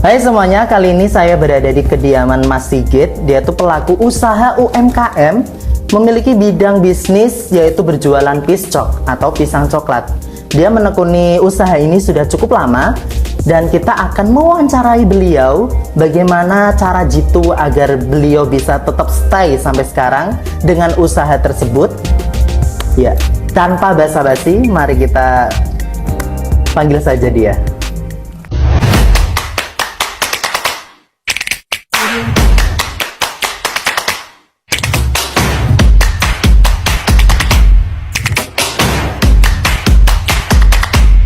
Hai semuanya, kali ini saya berada di kediaman Mas Sigit. Dia tuh pelaku usaha UMKM, memiliki bidang bisnis yaitu berjualan piscok atau pisang coklat. Dia menekuni usaha ini sudah cukup lama dan kita akan mewawancarai beliau bagaimana cara jitu agar beliau bisa tetap stay sampai sekarang dengan usaha tersebut. Ya, tanpa basa-basi, mari kita panggil saja dia.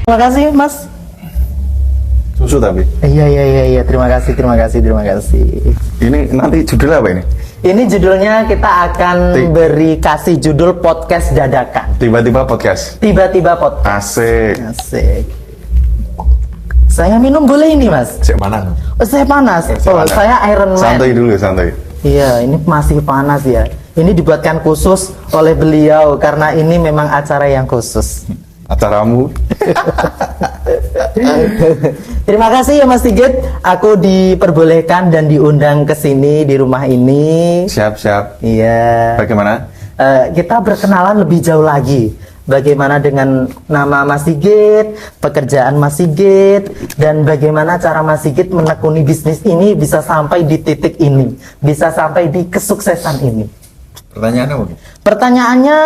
Terima kasih Mas. Susu tapi. Iya. Terima kasih. Ini nanti judulnya apa ini? Ini judulnya kita akan kasih judul podcast dadakan. Tiba-tiba podcast. Tiba-tiba podcast. Asik. Saya minum boleh ini Mas? Cek panas. Oh, saya panas. Saya Iron Man. Santai. Iya, ini masih panas ya. Ini dibuatkan khusus oleh beliau karena ini memang acara yang khusus. Acaramu. Terima kasih ya Mas Sigit. Aku diperbolehkan dan diundang ke sini di rumah ini. Siap. Iya. Bagaimana? Kita berkenalan lebih jauh lagi. Bagaimana dengan nama Mas Sigit, pekerjaan Mas Sigit, dan bagaimana cara Mas Sigit menekuni bisnis ini bisa sampai di titik ini, bisa sampai di kesuksesan ini. Pertanyaannya mungkin? Pertanyaannya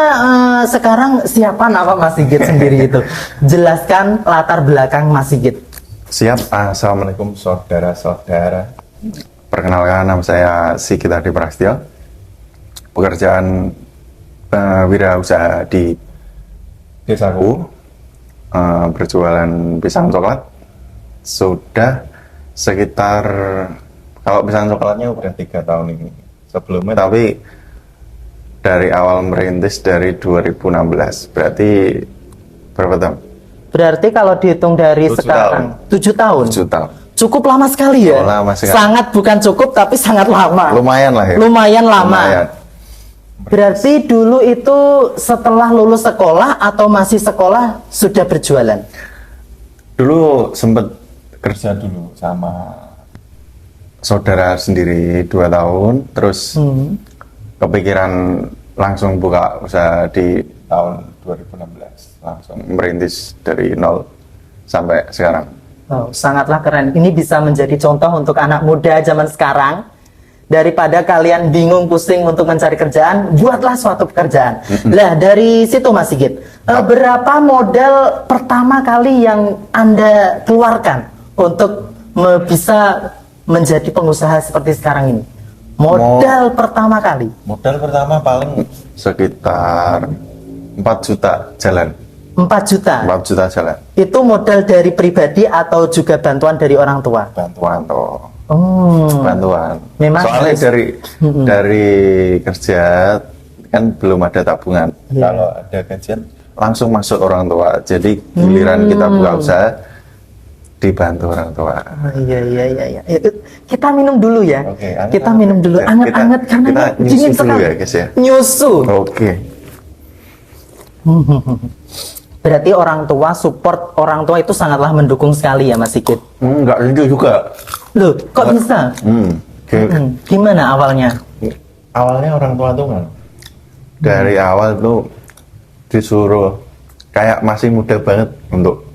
sekarang siapa nama Mas Sigit sendiri itu? Jelaskan latar belakang Mas Sigit. Siap. Assalamualaikum saudara-saudara. Perkenalkan, nama saya Sigit Adi Prasetyo. Pekerjaan wirausaha di desaku, berjualan pisang coklat. Sudah sekitar, kalau pisang coklatnya udah 3 tahun ini. Sebelumnya tapi dari awal merintis dari 2016, berarti berapa tahun? Berarti kalau dihitung dari 7 sekarang 7 tahun. 7 tahun. Cukup lama sekali ya? Lama sekali. Sangat bukan cukup tapi sangat lama. Lumayan lah ya. Lumayan lama. Lumayan. Berarti dulu itu setelah lulus sekolah atau masih sekolah sudah berjualan? Dulu sempet kerja dulu sama saudara sendiri 2 tahun, terus kepikiran langsung buka usaha di tahun 2016, langsung merintis dari nol sampai sekarang. Oh, sangatlah keren. Ini bisa menjadi contoh untuk anak muda zaman sekarang. Daripada kalian bingung pusing untuk mencari kerjaan, buatlah suatu pekerjaan. Lah dari situ Mas Sigit, berapa modal pertama kali yang Anda keluarkan untuk bisa menjadi pengusaha seperti sekarang ini? Modal pertama kali? Modal pertama paling sekitar 4 juta jalan. 4 juta? 4 juta jalan. Itu modal dari pribadi atau juga bantuan dari orang tua? Bantuan toh. Bantuan. Memang soalnya dari kerja kan belum ada tabungan. Kalau ada gajian langsung masuk orang tua. Jadi giliran kita buka usaha dibantu orang tua. Iya. Kita minum dulu ya. Oke, kita minum dulu anget-anget karena kita dingin nyusu dulu sekali. ya guys ya. Nyusu. Oke. Berarti orang tua support, orang tua itu sangatlah mendukung sekali ya Mas Sigit. Enggak juga. Loh, kok bisa? Gimana awalnya? Awalnya orang tua tuh kan dari awal tuh disuruh kayak masih muda banget untuk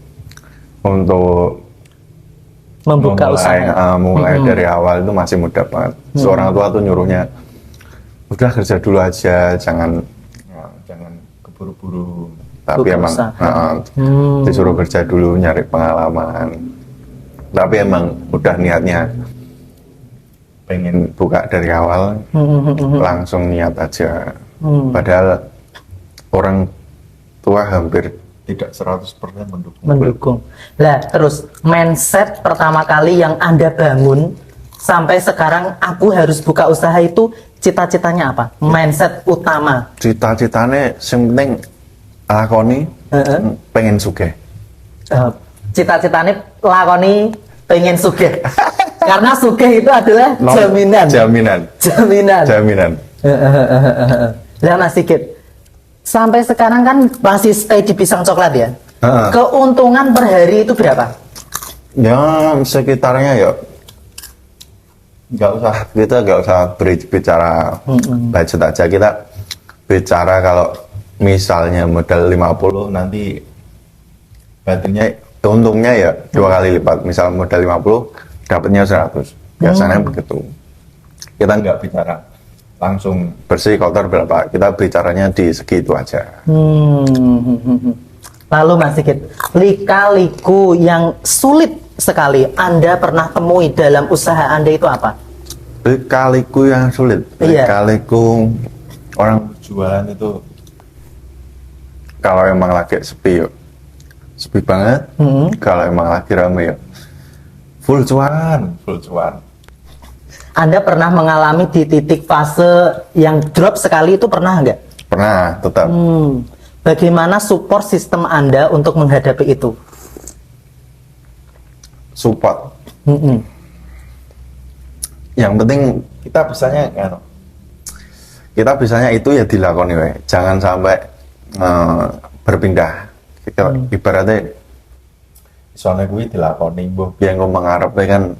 membuka usaha. Mulai dari awal itu masih muda banget. Seorang tua tuh nyuruhnya udah kerja dulu aja, jangan keburu-buru. Tapi emang disuruh kerja dulu, nyari pengalaman. Tapi emang udah niatnya pengen buka dari awal, langsung niat aja. Padahal orang tua hampir tidak 100% mendukung. Lah terus mindset pertama kali yang Anda bangun sampai sekarang aku harus buka usaha itu cita-citanya apa? Mindset utama. Cita-citanya yang penting lakoni pengen sugih. Cita-citanya lakoni pengen sugih. Karena sugih itu adalah jaminan. Lah Mas Sigit, sampai sekarang kan masih stay di pisang coklat ya? Keuntungan per hari itu berapa? Ya sekitarnya ya kita nggak usah bicara budget aja, kita bicara kalau misalnya modal 50 nanti batinnya untungnya ya 2 kali lipat. Misal modal 50 dapatnya 100, biasanya begitu. Kita nggak bicara langsung bersih kotor berapa, kita bicaranya di segi itu aja. Lalu Mas Sigit, lika-liku yang sulit sekali Anda pernah temui dalam usaha Anda itu apa? Lika-liku yang sulit, Iya. lika-liku orang jualan itu kalau emang lagi sepi yuk, sepi banget. Kalau emang lagi rame yuk, full cuan. Anda pernah mengalami di titik fase yang drop sekali itu pernah nggak? Pernah, tetap. Bagaimana support sistem Anda untuk menghadapi itu? Support. Yang penting kita bisanya itu ya dilakoni we. Jangan sampai berpindah. Kita ibaratnya soalnya gue dilakoni, mbok biyen engko mengarepe kan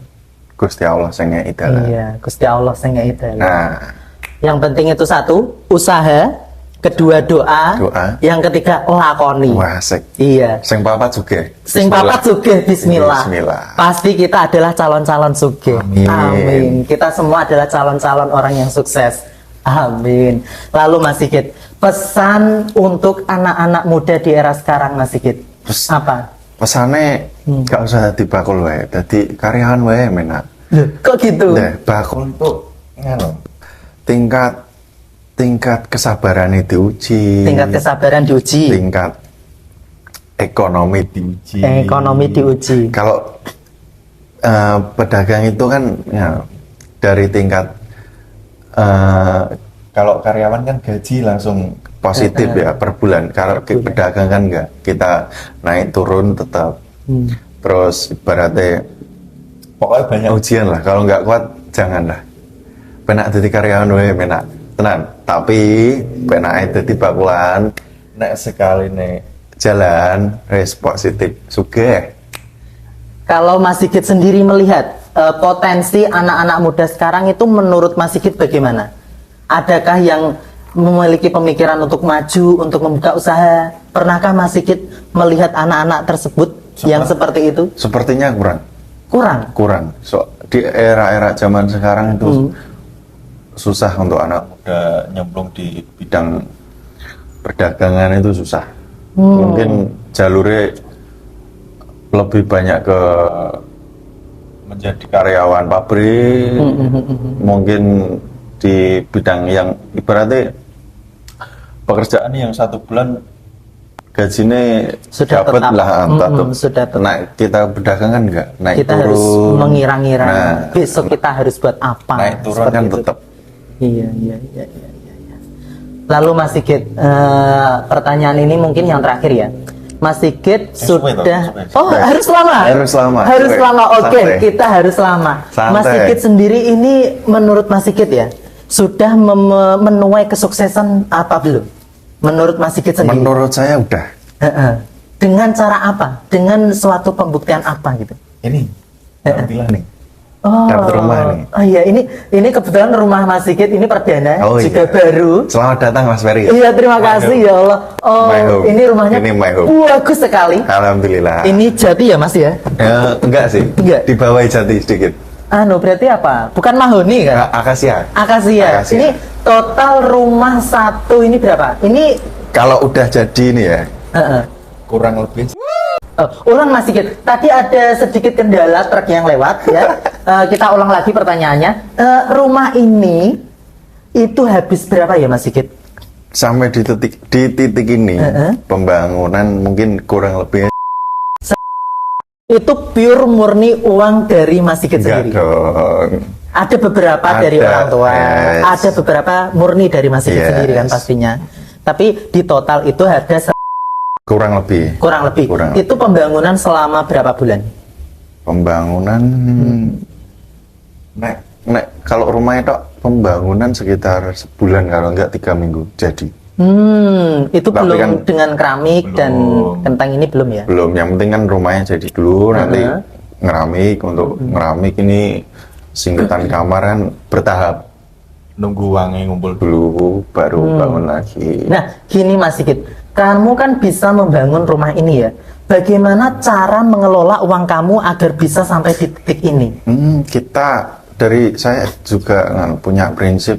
Gusti Allah sing ngeki dalan. Iya, Gusti Allah sing ngeki dalan. Nah, yang penting itu satu, usaha, kedua doa, yang ketiga lakoni. Wah, asik. Iya. Sing papat sugih. Sing papat sugih, bismillah. Bismillah. Pasti kita adalah calon-calon sugih. Amin. Amin. Kita semua adalah calon-calon orang yang sukses. Amin. Lalu Mas Sigit, pesan untuk anak-anak muda di era sekarang Mas Sigit, apa? Pesannya gak usah dadi bakul wae, dadi karyawan wae menak. Kok gitu? Nah, bakul itu tingkat kesabaran diuji. Tingkat kesabaran diuji. Tingkat ekonomi diuji. Kalau pedagang itu kan ya, dari tingkat kalau karyawan kan gaji langsung positif ya per bulan. Kalau pedagang kan enggak, kita naik turun tetap. Terus ibaratnya pokoknya banyak ujian lah. Kalau nggak kuat janganlah. Penak jadi karyawan wae penak tenan. Tapi penak jadi bakulan. Nek sekali nek jalan res positif sugih. Kalau Mas Sigit sendiri melihat potensi anak-anak muda sekarang itu menurut Mas Sigit bagaimana? Adakah yang memiliki pemikiran untuk maju, untuk membuka usaha? Pernahkah Mas Sigit melihat anak-anak tersebut yang seperti itu? Sepertinya kurang. So, di era-era zaman sekarang itu susah untuk anak muda nyemplung di bidang perdagangan, itu susah. Mungkin jalurnya lebih banyak ke menjadi karyawan pabrik, mungkin di bidang yang ibaratnya pekerjaan yang 1 bulan gajinya sudah dapat tetap lah, sudah tetap. Nah, kita berdagang kan enggak naik kita turun, harus mengira-ngira besok kita harus buat apa, naik turun kan itu tetap. Iya. Lalu Mas Sigit, pertanyaan ini mungkin yang terakhir ya. Mas Sigit sudah harus lama. Oke, kita harus lama. Mas Sigit sendiri ini menurut Mas Sigit ya sudah menuai kesuksesan apa belum? Menurut Mas Sigit sendiri? Menurut saya udah. Dengan cara apa? Dengan suatu pembuktian apa gitu? Ini alhamdulillah nih. Dapat rumah nih. Oh iya, ini kebetulan rumah Mas Sigit ini perdana, juga baru. Selamat datang Mas Ferry. Iya, terima kasih ya Allah. Oh, ini rumahnya bagus sekali. Alhamdulillah. Ini jati ya Mas ya? Enggak sih. Enggak. Di bawah jati sedikit. Berarti apa? Bukan mahoni kan? Akasia. Ini total rumah satu ini berapa? Ini kalau udah jadi ini ya. Kurang lebih. Ulang Mas Sigit, tadi ada sedikit kendala truk yang lewat ya. Kita ulang lagi pertanyaannya. Rumah ini itu habis berapa ya Mas Sigit? Sampai di titik ini pembangunan mungkin kurang lebih. Itu pure murni uang dari Mas Sigit sendiri? Enggak dong. Ada beberapa dari orang tua, ada beberapa murni dari Mas Sigit sendiri kan pastinya. Tapi di total itu ada kurang lebih. Itu pembangunan selama berapa bulan? Pembangunan nek kalau rumah itu pembangunan sekitar sebulan, kalau enggak 3 minggu jadi. Itu tapi belum kan, dengan keramik dan kentang ini belum ya? Belum, yang penting kan rumahnya jadi dulu, nanti ngeramik. Untuk ngeramik ini singgetan kamar kan bertahap. Nunggu uangnya ngumpul dulu, baru bangun lagi. Nah, gini Mas Sigit, kamu kan bisa membangun rumah ini ya. Bagaimana cara mengelola uang kamu agar bisa sampai di titik ini? Saya juga punya prinsip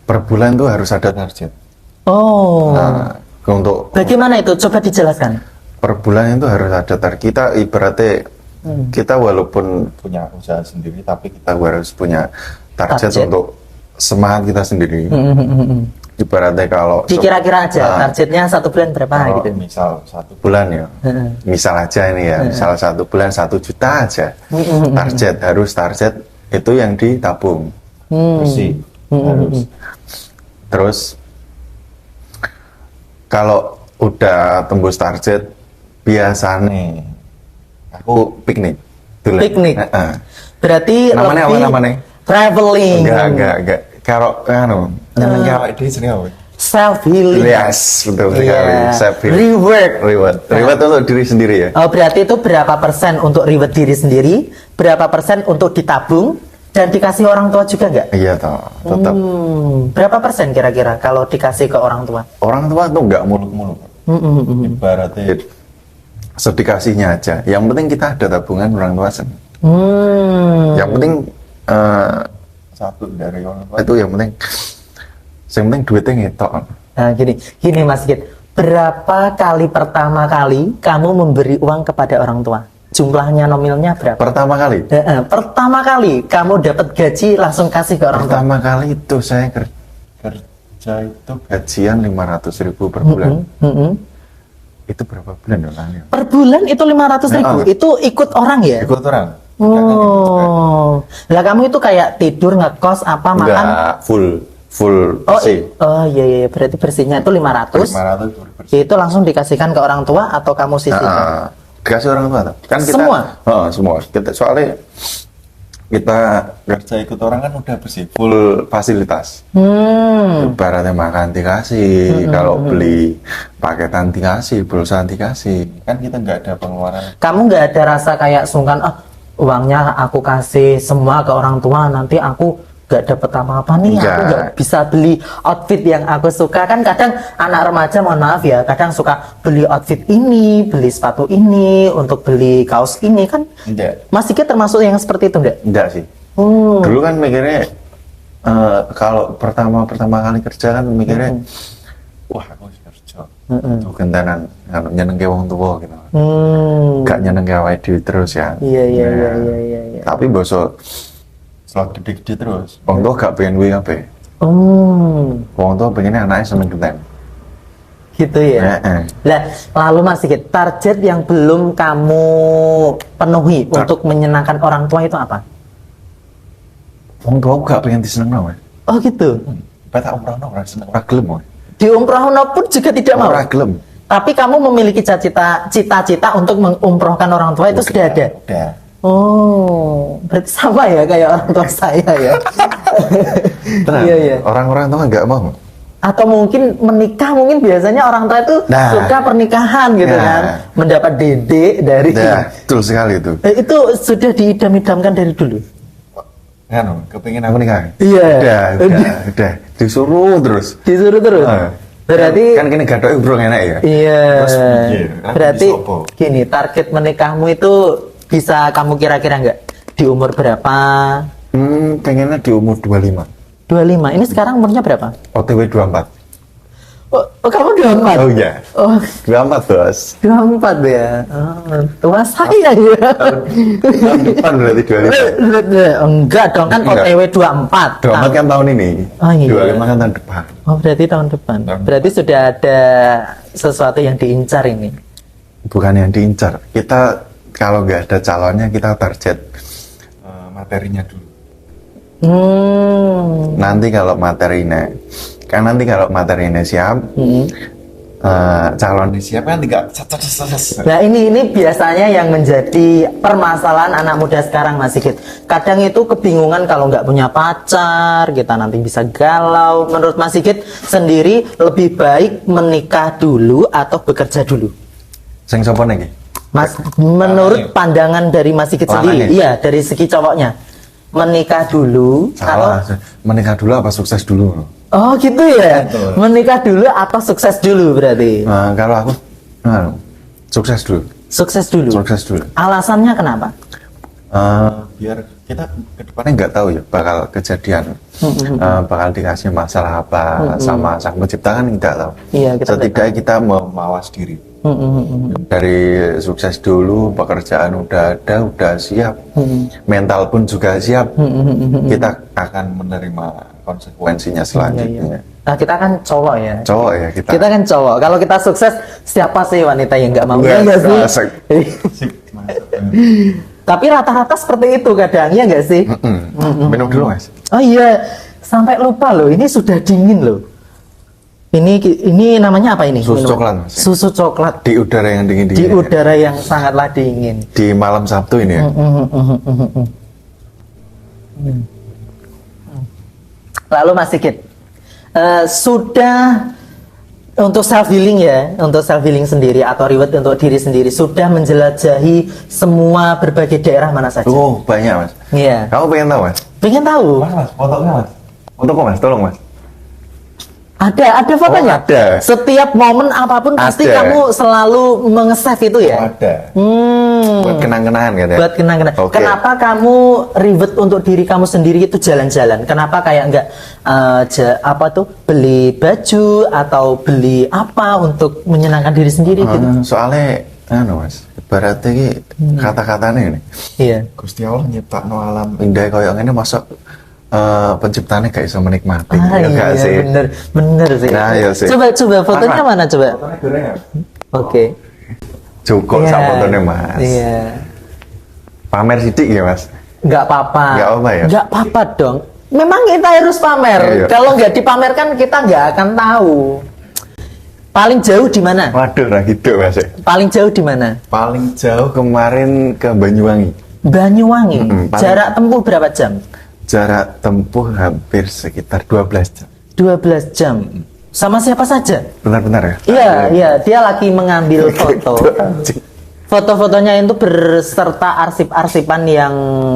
per bulan tuh harus ada target. Oh. Nah, untuk Bagaimana itu? Coba dijelaskan. per bulan itu harus ada target. Kita ibaratnya kita walaupun punya usaha sendiri, tapi kita harus punya target. Untuk semangat kita sendiri. Ibaratnya kalau Dikira-kira aja targetnya 1 bulan berapa gitu. Misal 1 bulan ya, misal aja ini ya, misal 1 bulan 1 juta aja. Target itu yang ditabung bersih harus. Terus kalau udah tembus target, biasanya aku piknik. Piknik. Berarti Namanya lebih apa namanya? traveling. Enggak. Kalau nyeneng awake dhewe jenenge apa? Self healing. Yes, betul sekali. Self healing. Reward untuk diri sendiri ya. Oh, berarti itu berapa persen untuk reward diri sendiri, berapa persen untuk ditabung dan dikasih orang tua juga nggak? Iya toh, tetap. Berapa persen kira-kira kalau dikasih ke orang tua? Orang tua tuh nggak muluk-muluk. Ibaratnya sedikasihnya aja. Yang penting kita ada tabungan orang tua seneng. Yang penting satu dari orang tua itu yang penting duitnya ngetok. Nah, gini Mas Sigit, berapa kali pertama kali kamu memberi uang kepada orang tua? Jumlahnya nominalnya berapa? Pertama kali? Pertama kali kamu dapat gaji langsung kasih ke orang tua? Pertama kali itu saya kerja itu gajian 500.000 per bulan. Itu berapa bulan ya? Per bulan itu 500.000? Itu ikut orang ya? Ikut orang. Oh, lah kamu itu kayak tidur, ngekos, apa, makan? Enggak, full bersih. Oh iya, berarti bersihnya itu 500. 500 Itu langsung dikasihkan ke orang tua atau kamu sisihkan? Dikasih orang tua kan kita semua? Semua. Soalnya kita kerja ikut orang kan udah bersih, full fasilitas. Ibaratnya makan dikasih, kalau beli paketan dikasih, pulsa dikasih. Kan kita nggak ada pengeluaran. Kamu nggak ada rasa kayak sungkan, uangnya aku kasih semua ke orang tua, nanti aku nggak dapet apa-apa nih, aku nggak bisa beli outfit yang aku suka. Kan kadang anak remaja, mohon maaf ya, kadang suka beli outfit ini, beli sepatu ini, untuk beli kaos ini kan. Enggak. Mas Sigit termasuk yang seperti itu enggak? Enggak sih. Dulu kan mikirnya kalau pertama kali kerja kan mikirnya wah aku harus kerja tuh gentanan nyeneng ke wong tua gitu. Gak nyeneng ke awake dhewe terus ya. Iya. Tapi bosok selalu gede-gede terus. Wong tua gak pengen duwe apa. Wong tua pengennya anaknya seneng genteng. Gitu ya. Lah, lalu Mas Sigit, target yang belum kamu penuhi untuk menyenangkan orang tua itu apa? Wong tua aku gak pengen diseneng. Oh gitu. Tak umrohno ora seneng, ora gelem. Di umrohno pun juga tidak mau. Ora gelem. Tapi kamu memiliki cita-cita untuk mengumrohkan orang tua itu sudah ada. Udah. Oh, berarti sama ya kayak orang tua saya ya. Tenang, Iya. orang-orang tua nggak mau. Atau mungkin menikah, mungkin biasanya orang tua itu suka pernikahan gitu kan, mendapat dedek dari. Betul sekali itu. Itu sudah diidam-idamkan dari dulu. Kan, kepingin aku nikah. Iya. Udah. Disuruh terus. Berarti kan kini gadoke urung enak ya. Iya. Terus, berarti gini, target menikahmu itu bisa kamu kira-kira nggak di umur berapa? Pengennya di umur 25. 25. Ini sekarang umurnya berapa? OTW 24. Oh, kamu 24? Oh iya. Oh, 24 bos. 24 ya. Tua saya ya. Tahun depan berarti 25. Enggak dong, kan OTW 24. 24 kan tahun ini. Oh iya. 25 kan tahun depan. Oh, berarti tahun depan. Berarti sudah ada sesuatu yang diincar ini. Bukan yang diincar. Kita kalau nggak ada calonnya, kita target materinya dulu. Nanti kalau materinya siap, calonnya siap kan tinggal. Nah ini biasanya yang menjadi permasalahan anak muda sekarang, Mas Sigit. Kadang itu kebingungan kalau nggak punya pacar, kita nanti bisa galau. Menurut Mas Sigit sendiri, lebih baik menikah dulu atau bekerja dulu? Sing sapa niki? Mas, menurut pandangan dari Mas Sigit sendiri, iya, dari segi cowoknya, menikah dulu Salah, menikah dulu apa sukses dulu? Oh gitu ya. Betul. Menikah dulu atau sukses dulu berarti? Nah, kalau aku sukses dulu. Sukses dulu. Sukses dulu. Alasannya kenapa? Biar kita kedepannya nggak tahu ya bakal kejadian, bakal dikasih masalah apa sama sang pencipta kan nggak tahu. Iya, kita Setidaknya kita memawas diri. Dari sukses dulu, pekerjaan udah ada, udah siap, mental pun juga siap. Kita akan menerima konsekuensinya selanjutnya. Nah, kita kan cowok ya. Cowok ya kita. Kita kan cowok. Kalau kita sukses, siapa sih wanita yang nggak mau? Iya, Iya nggak sih? asik. Sip, masuk. Tapi rata-rata seperti itu kadang, ya nggak sih? Minum dulu mas. Oh iya, sampai lupa loh. Ini sudah dingin loh. Ini namanya apa ini? Susu Minuman? coklat, Mas. Susu coklat Di udara yang dingin di dingin. udara yang sangatlah dingin. Di malam Sabtu ini ya. Lalu Mas Sigit, sudah untuk self healing ya, untuk self healing sendiri atau reward untuk diri sendiri sudah menjelajahi semua berbagai daerah mana saja? Oh banyak mas. Iya. Kamu pengen tahu mas? Pengen tahu? Mas, fotonya mas. Fotoku mas, tolong mas. Ada fotonya. Oh, ada. Setiap momen apapun pasti Ada. kamu selalu menge-save itu ya. Ada. Buat kenang-kenangan kan ya. Buat kenang-kenang. Oke. Kenapa kamu ribet untuk diri kamu sendiri itu jalan-jalan? Kenapa kayak nggak beli baju atau beli apa untuk menyenangkan diri sendiri gitu? Soalnya, mas, ibaratnya ini kata-katanya ini. Iya. Gusti Allah nyiptakno alam indah koyo ngene masuk penciptanya gak bisa menikmati. Ya Iya, gak sih? bener sih. Nah, iya sih. Coba fotonya mana coba? Fotonya goreng ya? Oke. Cukup Iya. sama fotonya mas. Iya. Pamer sidik ya mas. Nggak apa-apa. Nggak apa ya? Nggak apa dong. Memang kita harus pamer. Iya. Kalau nggak dipamerkan kita nggak akan tahu. Paling jauh di mana? Waduh, nah gitu mas. Paling jauh di mana? Paling jauh kemarin ke Banyuwangi. Banyuwangi. Paling- Jarak tempuh berapa jam? Jarak tempuh hampir sekitar 12 jam. 12 jam. Sama siapa saja? Benar-benar ya? Iya, dia lagi mengambil foto. Foto-fotonya itu berserta arsip-arsipan yang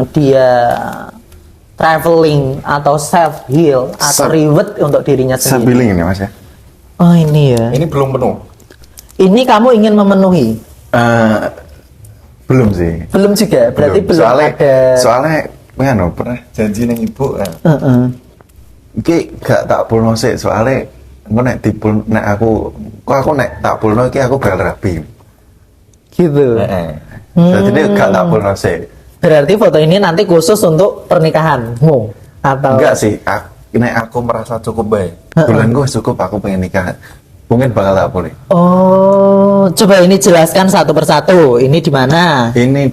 dia traveling atau self heal atau reward untuk dirinya sendiri. Sabiling ini mas ya? Oh ini ya. Ini belum penuh. Ini kamu ingin memenuhi? Belum sih. Belum juga. Berarti belum soalnya, ada. Soalnya, pernah janji nih ibu. Heeh. Iki gak tak pulno sih soalnya engko nek dipul nek aku nek tak pulno iki aku bakal rapi. Gitu. Heeh. Jadi ini gak tak pulno sih. Berarti foto ini nanti khusus untuk pernikahanmu atau? Enggak sih, nek aku merasa cukup baik. Bulan gue cukup aku pengen nikah. Mungkin bakal tak boleh. Oh, coba ini jelaskan satu persatu. Ini di mana? Ini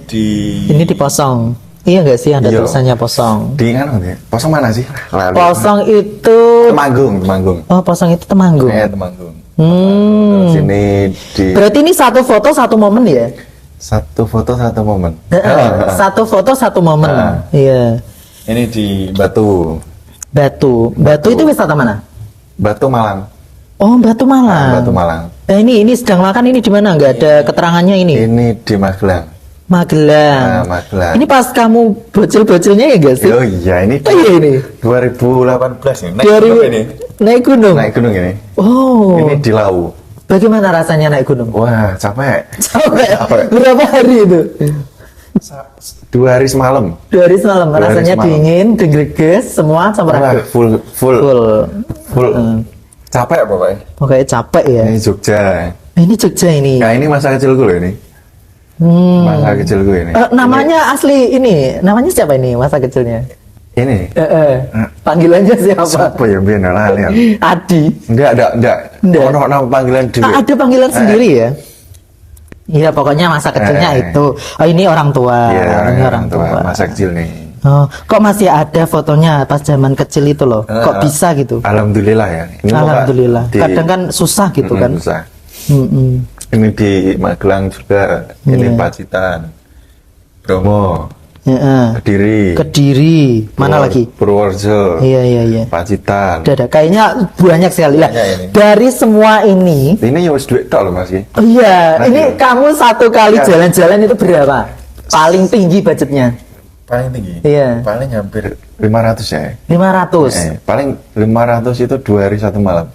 Ini di Posong. Iya nggak sih ada Iya. tulisannya Posong? di kan ya. Posong mana sih? Lalu. Posong itu. Temanggung. Oh, Posong itu Temanggung. Temanggung. Hmm. Sini di Berarti ini satu foto satu momen ya? satu foto satu momen. Satu foto satu momen. Iya. Ini di Batu. Batu itu wisata mana? Batu Malang. Oh, Batu Malang. Batu Malang. Ini sedang makan ini di mana? Nggak ada keterangannya ini. Ini di Magelang. Magelang. Magelang. Ini pas kamu bocil-bocilnya ya nggak sih? Oh iya ini Oh iya ini. 2018 ya. Naik 2000 gunung ini. Naik gunung. Naik gunung ini. Oh. Ini di Lau. Bagaimana rasanya naik gunung? Wah capek. Capek. Capek. Berapa hari itu? 2 hari semalam. 2 hari semalam. 2 hari Rasanya semalam. dingin, degreges, semua campur Wah, aduk. full. Full. Capek pokoknya. Pokoknya capek ya. Ini Jogja. Ini Jogja ini. Nah ini masa kecilku loh ini. Masa kecilku ini. Namanya asli ini, namanya siapa ini masa kecilnya? Ini. Panggilannya siapa? Siapa ya biar lali. Adi. Enggak. Enggak. Ono nama panggilan dulu. Ada panggilan sendiri ya? Iya, pokoknya masa kecilnya itu. Oh, ini orang tua. Iya, Ini orang tua. masa kecil nih. Oh, kok masih ada fotonya pas zaman kecil itu loh? Kok bisa gitu? Alhamdulillah ya. Ini Alhamdulillah. di- Kadang kan susah gitu kan. Susah. Mm-mm. Ini di Magelang juga. Ini Iya. Pacitan, Bromo, Ya, Kediri, Kediri, mana lagi? Purworejo, Iya. Pacitan. Ada. Kayaknya banyak sekali lah. Banyak ini. Dari semua ini, Ini ya wis duit tok loh Mas. oh iya, Nah, ini iya. kamu satu kali Ya. jalan-jalan itu berapa? Paling tinggi budgetnya? paling tinggi. Iya. Paling hampir 500 ya. 500. Paling 500 itu 2 hari 1 malam.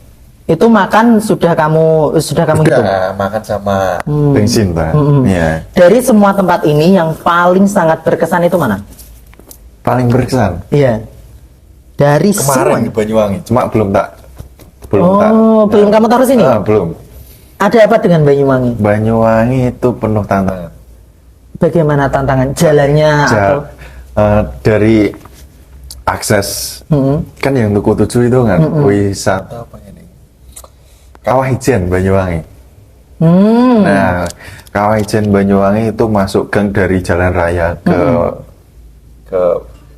Itu makan sudah kamu hitung. Makan sama bensin, Pak. Iya. Dari semua tempat ini yang paling sangat berkesan itu mana? Paling berkesan. Iya. Dari Kemarin di semua. Banyuwangi, cuma belum Belum kamu taruh sini? Belum. Ada apa dengan Banyuwangi? Banyuwangi itu penuh tantangan. Bagaimana tantangan jalannya atau Dari akses kan yang Tugu 7 itu kan wisata apa ini? Kawah Ijen Banyuwangi. Nah, Kawah Ijen Banyuwangi itu masuk gang dari jalan raya ke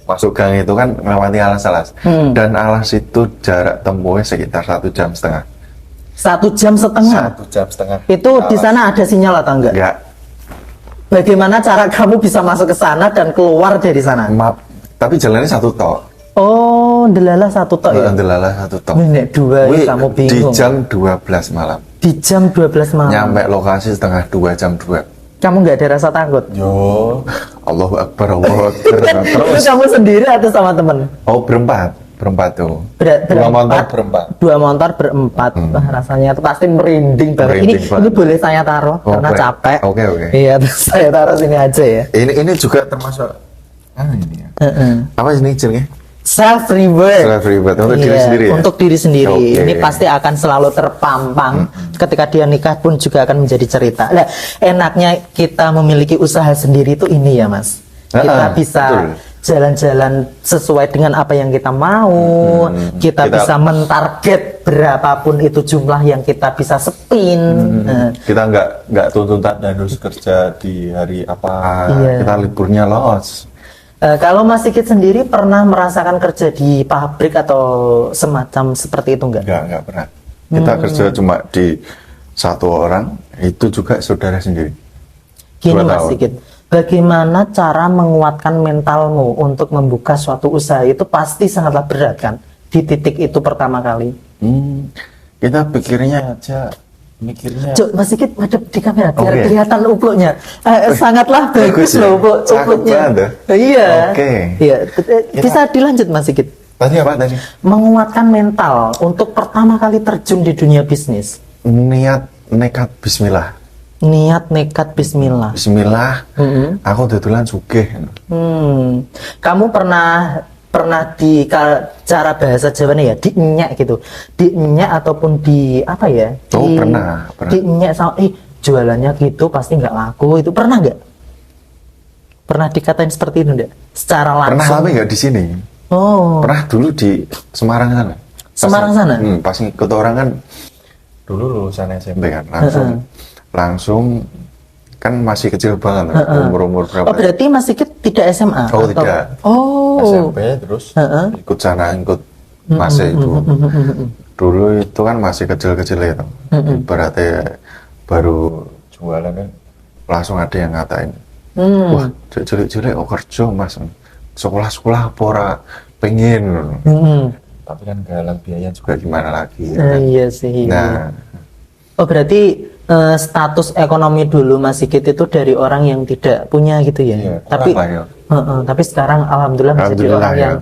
masuk gang itu kan melewati alas-alas. Dan alas itu jarak tempuhnya sekitar 1,5 jam. 1,5 jam? 1,5 jam. Itu di sana ada sinyal atau enggak? Enggak. Bagaimana cara kamu bisa masuk ke sana dan keluar dari sana? Tapi jalannya 1 tok. Oh, delalah 1 tok ya? Delalah 1 tok. Nek 2 Wih, kamu di bingung. jam 12 malam. Di jam 12 malam. Nyampe lokasi setengah 2 jam 2. Kamu nggak ada rasa takut? Yo, Allahu Akbar, Allahu Akbar. Itu Terus, kamu sendiri atau sama temen? oh berempat tuh. Dua Berempat? motor berempat. 2 motor berempat. Wah, rasanya itu pasti merinding banget. Merinding Ini banget. boleh saya taruh karena Oke. capek. Oke, oke. Iya, terus saya taruh sini aja ya. Ini juga termasuk ini ya. Apa ini jenenge? Self reward. Self reward untuk diri sendiri ya? Untuk diri sendiri. Oke. Ini pasti akan selalu terpampang. Ketika dia nikah pun juga akan menjadi cerita. Nah, enaknya kita memiliki usaha sendiri itu ini ya, Mas. Kita bisa betul. jalan-jalan sesuai dengan apa yang kita mau. Kita bisa mentarget berapapun itu jumlah yang kita bisa spin. Kita nggak tuntutan harus kerja di hari apa. Iya. Kita liburnya los. Kalau Mas Sigit sendiri pernah merasakan kerja di pabrik atau semacam seperti itu enggak? Nggak pernah. Kita kerja cuma di 1 orang, itu juga saudara sendiri. Gini 2 Mas tahun. Sigit, bagaimana cara menguatkan mentalmu untuk membuka suatu usaha itu pasti sangatlah berat kan? Di titik itu pertama kali. Kita mikirnya Cuk, Mas Sigit madep di kamera biar Oke. kelihatan upluknya. Sangatlah bagus Bagus ya? loh Cakep upluknya. banget, Iya. Oke. Iya. Bisa dilanjut Mas Sigit. tadi apa tadi? Menguatkan mental untuk pertama kali terjun di dunia bisnis. Niat nekat bismillah. Niat nekat bismillah. Bismillah. Aku dodolan sugih. Kamu pernah di cara bahasa Jawanya ya dienyek gitu, dienyek ataupun di apa ya? Oh, pernah. Dienyek sama jualannya gitu pasti nggak laku, itu pernah nggak? Pernah dikatain seperti itu enggak? Secara Pernah langsung? tapi nggak di sini. Oh, Pernah dulu di Semarang sana. Semarang sana? Pas ngikut orang kan dulu lulusan SMP kan langsung kan masih kecil banget umur berapa? oh berarti Mas Sigit tidak SMA? Oh, atau? tidak. Oh, SMP terus ikut sana ikut masa itu. Dulu itu kan masih kecil-kecil ya. Ibaratnya baru jualan kan langsung ada yang ngatain, wah cilik-cilik oh kerja mas, sekolah-sekolah apa ora pengen. Tapi kan galang biaya juga gimana lagi ya kan? Iya sih. Nah, Oh berarti status ekonomi dulu Mas Sigit itu dari orang yang tidak punya gitu ya? Iya, Tapi kurang lah ya. tapi sekarang alhamdulillah menjadi Alhamdulillah, orang ya. yang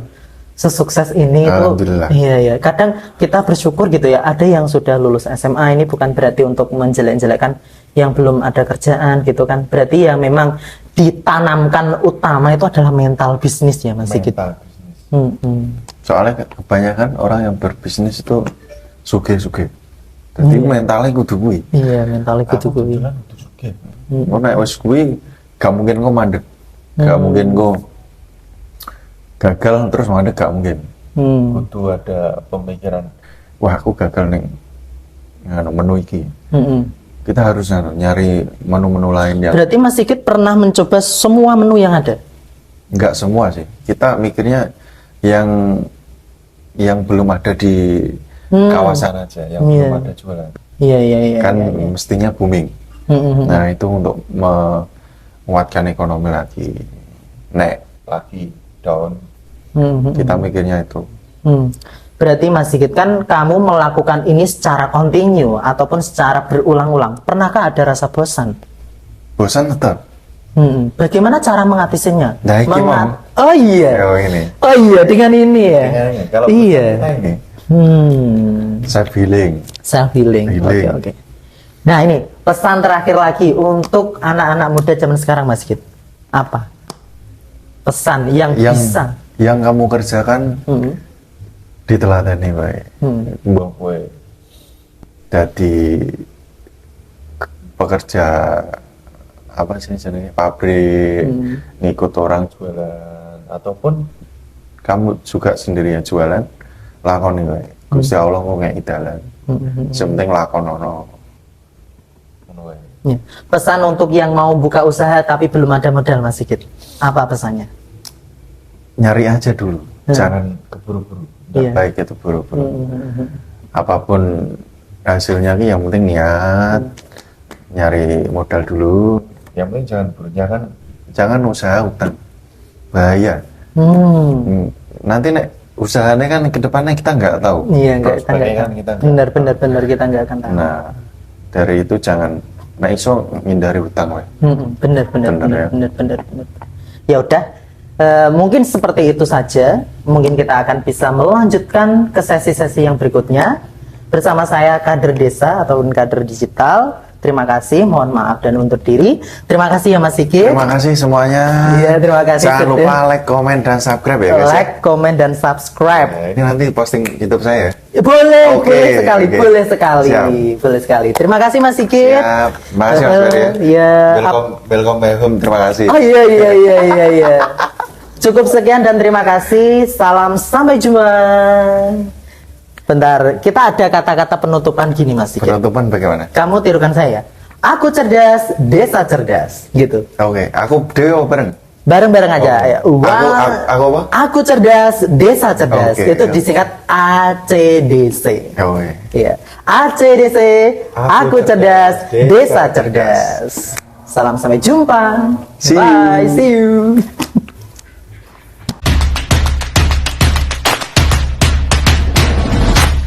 sesukses ini itu. Alhamdulillah. Iya ya. Kadang kita bersyukur gitu ya. Ada yang sudah lulus SMA, ini bukan berarti untuk menjelek-jelekkan yang belum ada kerjaan gitu kan. Berarti ya memang ditanamkan utama itu adalah mental bisnisnya Mas Sigit. mental bisnis. Soalnya kebanyakan orang yang berbisnis itu sugih-sugih. Jadi mentalnya kudu kuwi. Iya mental itu Aku kuwi. kebetulan kudu sugih. Mau nek wis kuwi gak mungkin kok mandek. Gak mungkin kok gagal terus mandek, gak mungkin. Kudu ada pemikiran, wah aku gagal nih menu iki. Kita harus nyari menu-menu lain yang Berarti Mas Sigit pernah mencoba semua menu yang ada? nggak semua sih. Kita mikirnya yang belum ada di kawasan aja, yang belum ada jualan. Iya. Kan mestinya booming. Nah itu untuk menguatkan ekonomi lagi, naik lagi down. Kita mikirnya itu. Berarti Mas Sigit kan kamu melakukan ini secara kontinu ataupun secara berulang-ulang. Pernahkah ada rasa bosan? Bosan tetap. Bagaimana cara mengatasinya? Nah, iki, Mam. Oh iya. Oh, ini. Oh iya, dengan ini ya. Dengan ini. Kalau iya. ini, self healing. Self healing. Healing. Oke. Nah, ini pesan terakhir lagi untuk anak-anak muda zaman sekarang, Mas Git. Apa? Pesan yang bisa yang kamu kerjakan diteladani baik. Mbok kowe dadi pekerja apa sih jenenge pabrik, ngikut orang jualan ataupun kamu juga sendiri yang jualan, lakoni wae. Gusti Allah kok ngeki dalan. Sementing lakonono. Ngono wae. Ya. Pesan untuk yang mau buka usaha tapi belum ada modal, Mas Sigit. Apa pesannya? Nyari aja dulu, jangan keburu-buru. Nggak baik itu buru-buru. Apapun hasilnya yang penting niat, nyari modal dulu. Yang penting jangan usaha utang, bahaya. Nanti nek usahanya kan ke depannya kita nggak tahu. Iya, nggak kan kita benar kita nggak akan tahu. Nah, dari itu jangan iso ngindari utang, we. Benar. Ya udah, mungkin seperti itu saja. Mungkin kita akan bisa melanjutkan ke sesi-sesi yang berikutnya bersama saya kader desa ataupun kader digital. Terima kasih, mohon maaf dan undur diri. Terima kasih ya Mas Sigit. Terima kasih semuanya. Iya, terima kasih. Jangan lupa like, komen, dan subscribe ya guys. Like, komen, dan subscribe. Ya, ini nanti posting YouTube saya. Boleh, Oke, boleh sekali, oke. boleh sekali, Siap. boleh sekali. Terima kasih Mas Sigit. Siap. Makasih Mas Ferry ya. Iya. Welcome home. Terima kasih. Oh iya. Cukup sekian dan terima kasih. Salam, sampai jumpa. Bentar, kita ada kata-kata penutupan gini Mas Sigit. Penutupan bagaimana? Kamu tirukan saya. Aku cerdas, desa cerdas, gitu. Oke, aku dewe bareng. Bareng-bareng aja. Oke. Ya. Wah, Aku apa? Aku cerdas, desa cerdas. Oke, Itu ya. disingkat ACDC. Oke. Iya. ACDC. Aku cerdas, desa cerdas. Salam, sampai jumpa. See you. Bye, see you.